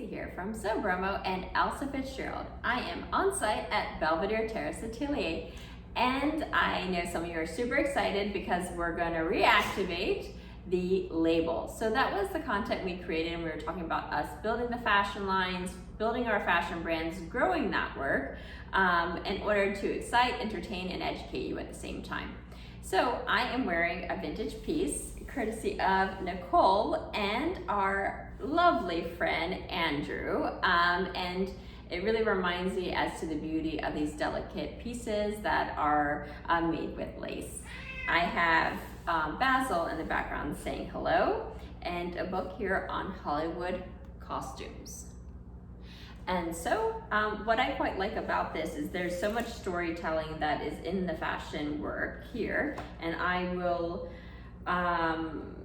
here from Sobromo and Elsa Fitzgerald. I am on site at Belvedere Terrace Atelier, and I know some of you are super excited because we're going to reactivate the label. So that was the content we created, and we were talking about us building the fashion lines, building our fashion brands, growing that work in order to excite, entertain, and educate you at the same time. So I am wearing a vintage piece courtesy of Nicole and our lovely friend Andrew, and it really reminds me as to the beauty of these delicate pieces that are made with lace. I have Basil in the background saying hello, and a book here on Hollywood costumes. And so what I quite like about this is there's so much storytelling that is in the fashion work here, and I will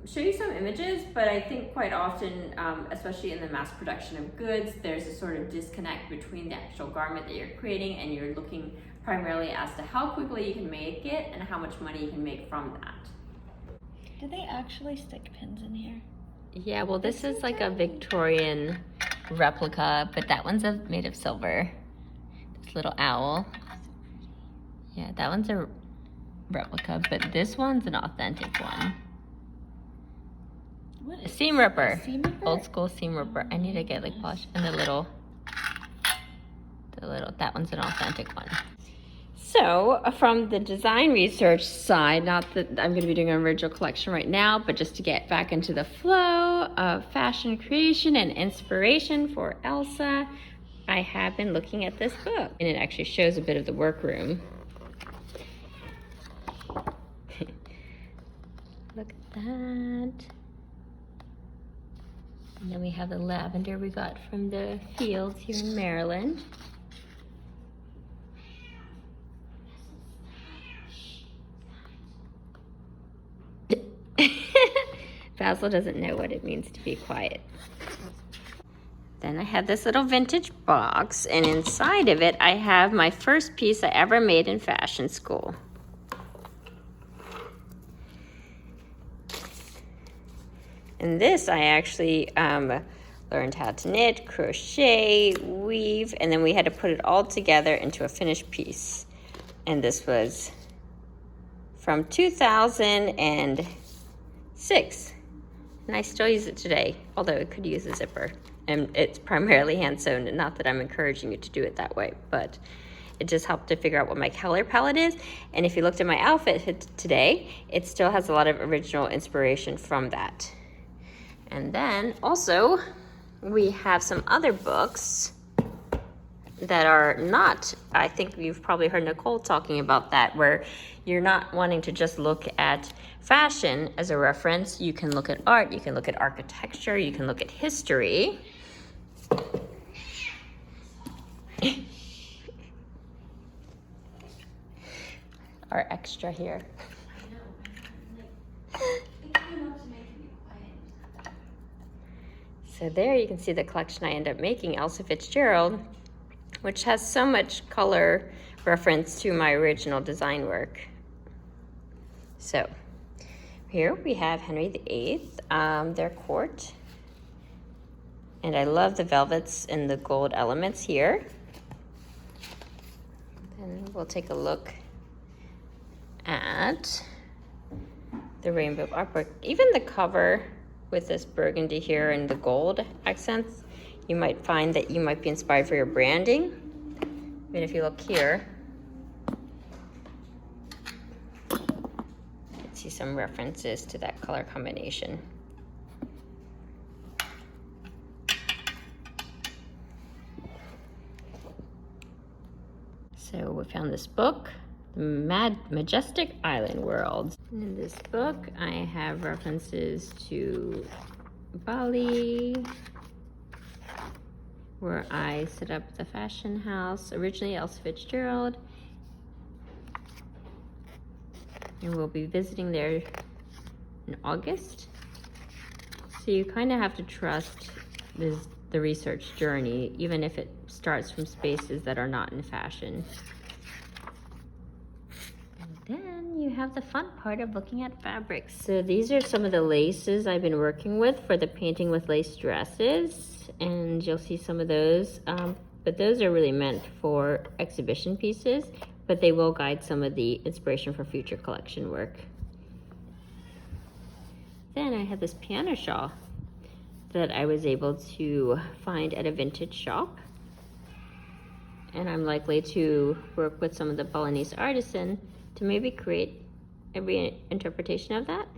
show you some images, but I think quite often, especially in the mass production of goods, there's a sort of disconnect between the actual garment that you're creating, and you're looking primarily as to how quickly you can make it and how much money you can make from that. Do they actually stick pins in here? Yeah, well, this is like a Victorian replica, but that one's made of silver. This little owl. Yeah, that one's a replica, but this one's an authentic one. What A is seam ripper. seam ripper? Old school seam ripper. I need to get like polish. And the little, that one's an authentic one. So from the design research side, not that I'm going to be doing an original collection right now, but just to get back into the flow of fashion creation and inspiration for Elsa, I have been looking at this book, and it actually shows a bit of the workroom. Look at that. And then we have the lavender we got from the fields here in Maryland. Basil doesn't know what it means to be quiet. Then I have this little vintage box, and inside of it I have my first piece I ever made in fashion school. And this I actually learned how to knit, crochet, weave, and then we had to put it all together into a finished piece. And this was from 2006. And I still use it today, although it could use a zipper. And it's primarily hand sewn, and not that I'm encouraging you to do it that way, but it just helped to figure out what my color palette is. And if you looked at my outfit today, it still has a lot of original inspiration from that. And then also, we have some other books that are not, I think you've probably heard Nicole talking about that, where you're not wanting to just look at fashion as a reference. You can look at art, you can look at architecture, you can look at history. Our extra here. So there you can see the collection I end up making, Elsa Fitzgerald, which has so much color reference to my original design work. So here we have Henry VIII, their court. And I love the velvets and the gold elements here. Then we'll take a look at the rainbow artwork. Even the cover with this burgundy here and the gold accents, you might find that you might be inspired for your branding. I mean, if you look here, you can see some references to that color combination. So we found this book, Majestic Island World. In this book, I have references to Bali, where I set up the fashion house, originally Elsa Fitzgerald. And we'll be visiting there in August. So you kind of have to trust the research journey, even if it starts from spaces that are not in fashion. Then you have the fun part of looking at fabrics. So these are some of the laces I've been working with for the Painting with Lace dresses. and you'll see some of those. But those are really meant for exhibition pieces, but they will guide some of the inspiration for future collection work. Then I have this piano shawl that I was able to find at a vintage shop. And I'm likely to work with some of the Balinese artisan to maybe create a reinterpretation of that.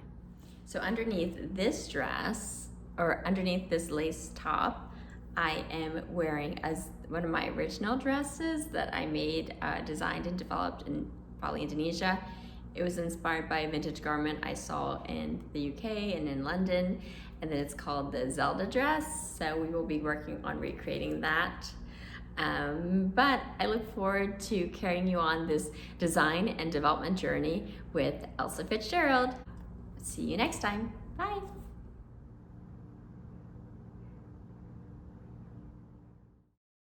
So underneath this dress, or underneath this lace top, I am wearing as one of my original dresses that I made, designed and developed in Bali, Indonesia. It was inspired by a vintage garment I saw in the UK and in London, and then it's called the Zelda dress. So we will be working on recreating that. But I look forward to carrying you on this design and development journey with Elsa Fitzgerald. See you next time. Bye.